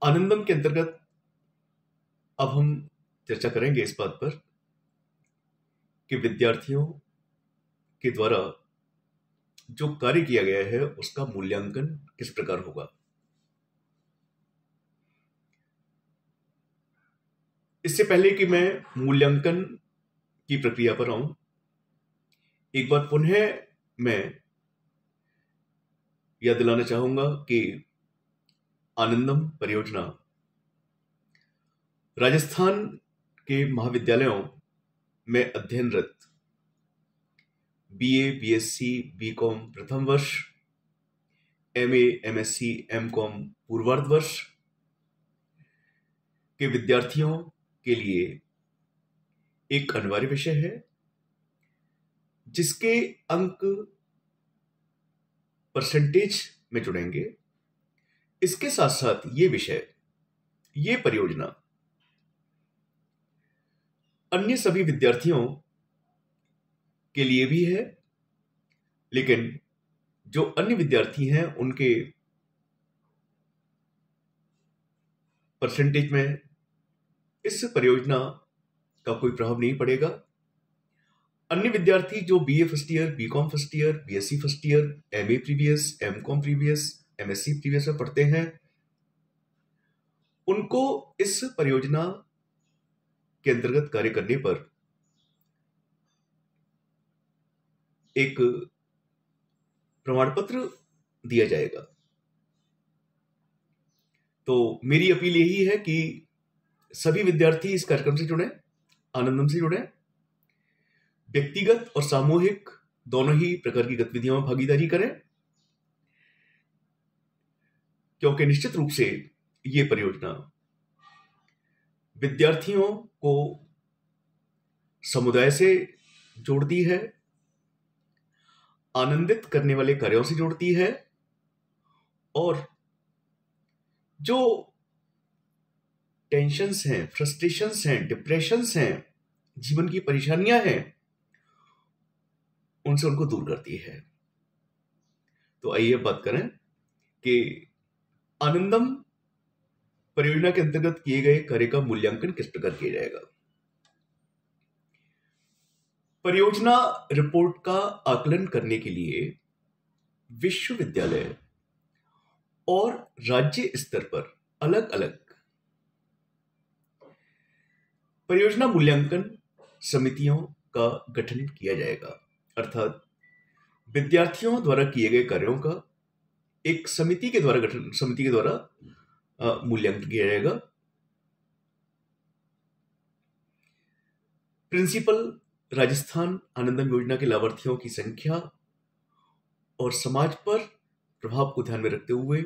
आनंदम के अंतर्गत अब हम चर्चा करेंगे इस बात पर कि विद्यार्थियों के द्वारा जो कार्य किया गया है उसका मूल्यांकन किस प्रकार होगा। इससे पहले कि मैं मूल्यांकन की प्रक्रिया पर आऊं, एक बार पुनः मैं याद दिलाना चाहूंगा कि आनंदम परियोजना राजस्थान के महाविद्यालयों में अध्ययनरत बीए, बीएससी, बीकॉम प्रथम वर्ष, एमए, एमएससी, एमकॉम पूर्वार्ध वर्ष के विद्यार्थियों के लिए एक अनिवार्य विषय है, जिसके अंक परसेंटेज में जुड़ेंगे। इसके साथ साथ ये विषय, ये परियोजना अन्य सभी विद्यार्थियों के लिए भी है, लेकिन जो अन्य विद्यार्थी हैं उनके परसेंटेज में इस परियोजना का कोई प्रभाव नहीं पड़ेगा। अन्य विद्यार्थी जो BA first year, BCom first year, BSc first year, MA previous, MCom previous, MSc previous में पढ़ते हैं, उनको इस परियोजना के अंतर्गत कार्य करने पर एक प्रमाण पत्र दिया जाएगा। तो मेरी अपील यही है कि सभी विद्यार्थी इस कार्यक्रम से जुड़े, आनंदम से जुड़े, व्यक्तिगत और सामूहिक दोनों ही प्रकार की गतिविधियों में भागीदारी करें, क्योंकि निश्चित रूप से ये परियोजना विद्यार्थियों को समुदाय से जोड़ती है, आनंदित करने वाले कार्यों से जोड़ती है, और जो टेंशन्स हैं, फ्रस्ट्रेशंस हैं, डिप्रेशंस हैं, जीवन की परेशानियां हैं, उनसे उनको दूर करती है। तो आइए बात करें कि आनंदम परियोजना के अंतर्गत किए गए कार्य का मूल्यांकन किस प्रकार किया जाएगा। परियोजना रिपोर्ट का आकलन करने के लिए विश्वविद्यालय और राज्य स्तर पर अलग अलग परियोजना मूल्यांकन समितियों का गठन किया जाएगा। अर्थात विद्यार्थियों द्वारा किए गए कार्यों का एक समिति के द्वारा मूल्यांकन किया जाएगा। प्रिंसिपल राजस्थान आनंदम योजना के लाभार्थियों की संख्या और समाज पर प्रभाव को ध्यान में रखते हुए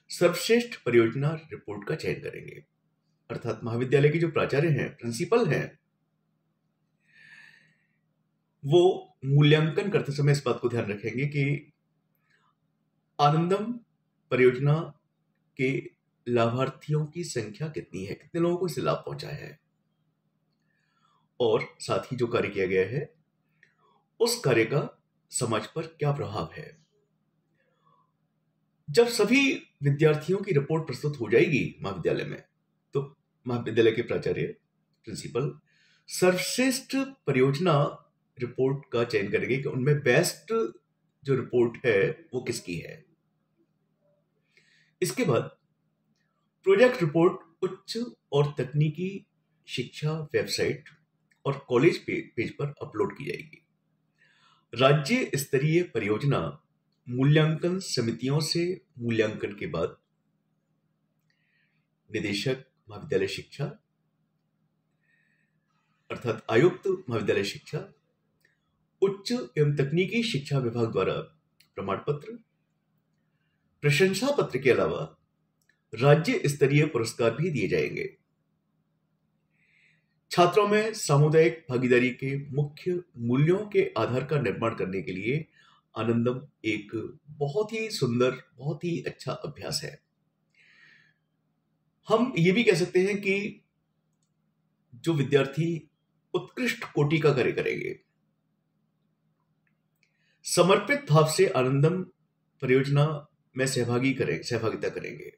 सर्वश्रेष्ठ परियोजना रिपोर्ट का चयन करेंगे। अर्थात महाविद्यालय के जो प्राचार्य हैं, प्रिंसिपल हैं, वो मूल्यांकन करते समय इस बात को ध्यान रखेंगे कि आनंदम परियोजना के लाभार्थियों की संख्या कितनी है, कितने लोगों को इससे लाभ पहुंचा है, और साथ ही जो कार्य किया गया है उस कार्य का समाज पर क्या प्रभाव है। जब सभी विद्यार्थियों की रिपोर्ट प्रस्तुत हो जाएगी महाविद्यालय में, तो महाविद्यालय के प्राचार्य, प्रिंसिपल सर्वश्रेष्ठ परियोजना रिपोर्ट का चयन करेंगे कि उनमें बेस्ट जो रिपोर्ट है वो किसकी है। इसके बाद प्रोजेक्ट रिपोर्ट उच्च और तकनीकी शिक्षा वेबसाइट और कॉलेज पेज पर अपलोड की जाएगी। राज्य स्तरीय परियोजना मूल्यांकन समितियों से मूल्यांकन के बाद निदेशक महाविद्यालय शिक्षा अर्थात आयुक्त महाविद्यालय शिक्षा, उच्च एवं तकनीकी शिक्षा विभाग द्वारा प्रमाण पत्र, प्रशंसा पत्र के अलावा राज्य स्तरीय पुरस्कार भी दिए जाएंगे। छात्रों में सामुदायिक भागीदारी के मुख्य मूल्यों के आधार का निर्माण करने के लिए आनंदम एक बहुत ही सुंदर, बहुत ही अच्छा अभ्यास है। हम ये भी कह सकते हैं कि जो विद्यार्थी उत्कृष्ट कोटि का कार्य करेंगे, समर्पित भाव से आनंदम परियोजना में सहभागिता करेंगे,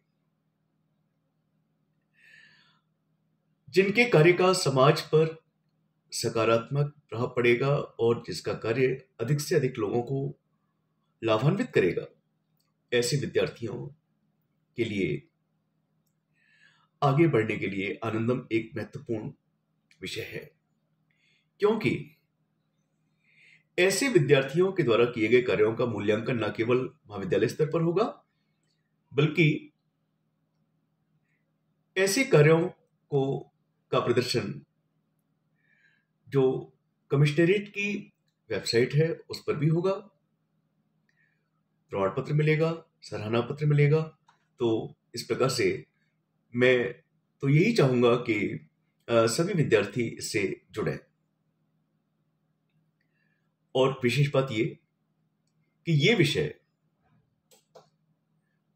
जिनके कार्य का समाज पर सकारात्मक प्रभाव पड़ेगा और जिसका कार्य अधिक से अधिक लोगों को लाभान्वित करेगा, ऐसे विद्यार्थियों के लिए आगे बढ़ने के लिए आनंदम एक महत्वपूर्ण विषय है। क्योंकि ऐसे विद्यार्थियों के द्वारा किए गए कार्यों का मूल्यांकन न केवल महाविद्यालय स्तर पर होगा, बल्कि ऐसे कार्यों को का प्रदर्शन जो कमिश्नरेट की वेबसाइट है उस पर भी होगा, प्रमाण पत्र मिलेगा, सराहना पत्र मिलेगा। तो इस प्रकार से मैं तो यही चाहूंगा कि सभी विद्यार्थी इससे जुड़ें। और विशेष बात ये कि ये विषय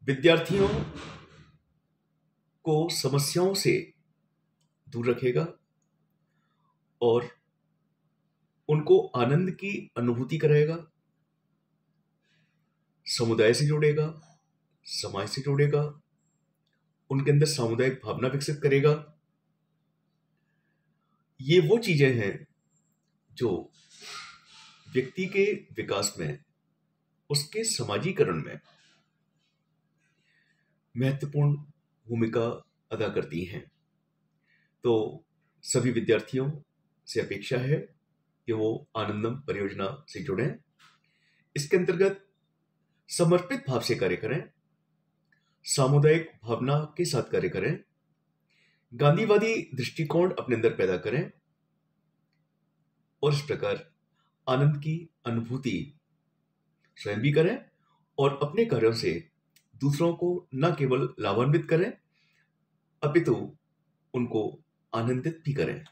विद्यार्थियों को समस्याओं से दूर रखेगा और उनको आनंद की अनुभूति कराएगा, समुदाय से जोड़ेगा, समाज से जोड़ेगा, उनके अंदर सामुदायिक भावना विकसित करेगा। ये वो चीजें हैं जो व्यक्ति के विकास में, उसके समाजीकरण में महत्वपूर्ण भूमिका अदा करती हैं। तो सभी विद्यार्थियों से अपेक्षा है कि वो आनंदम परियोजना से जुड़ें। इसके अंतर्गत समर्पित भाव से कार्य करें, सामुदायिक भावना के साथ कार्य करें, गांधीवादी दृष्टिकोण अपने अंदर पैदा करें और इस प्रकार आनंद की अनुभूति स्वयं भी करें और अपने कार्यों से दूसरों को न केवल लाभान्वित करें, अपितु उनको आनंदित भी करें।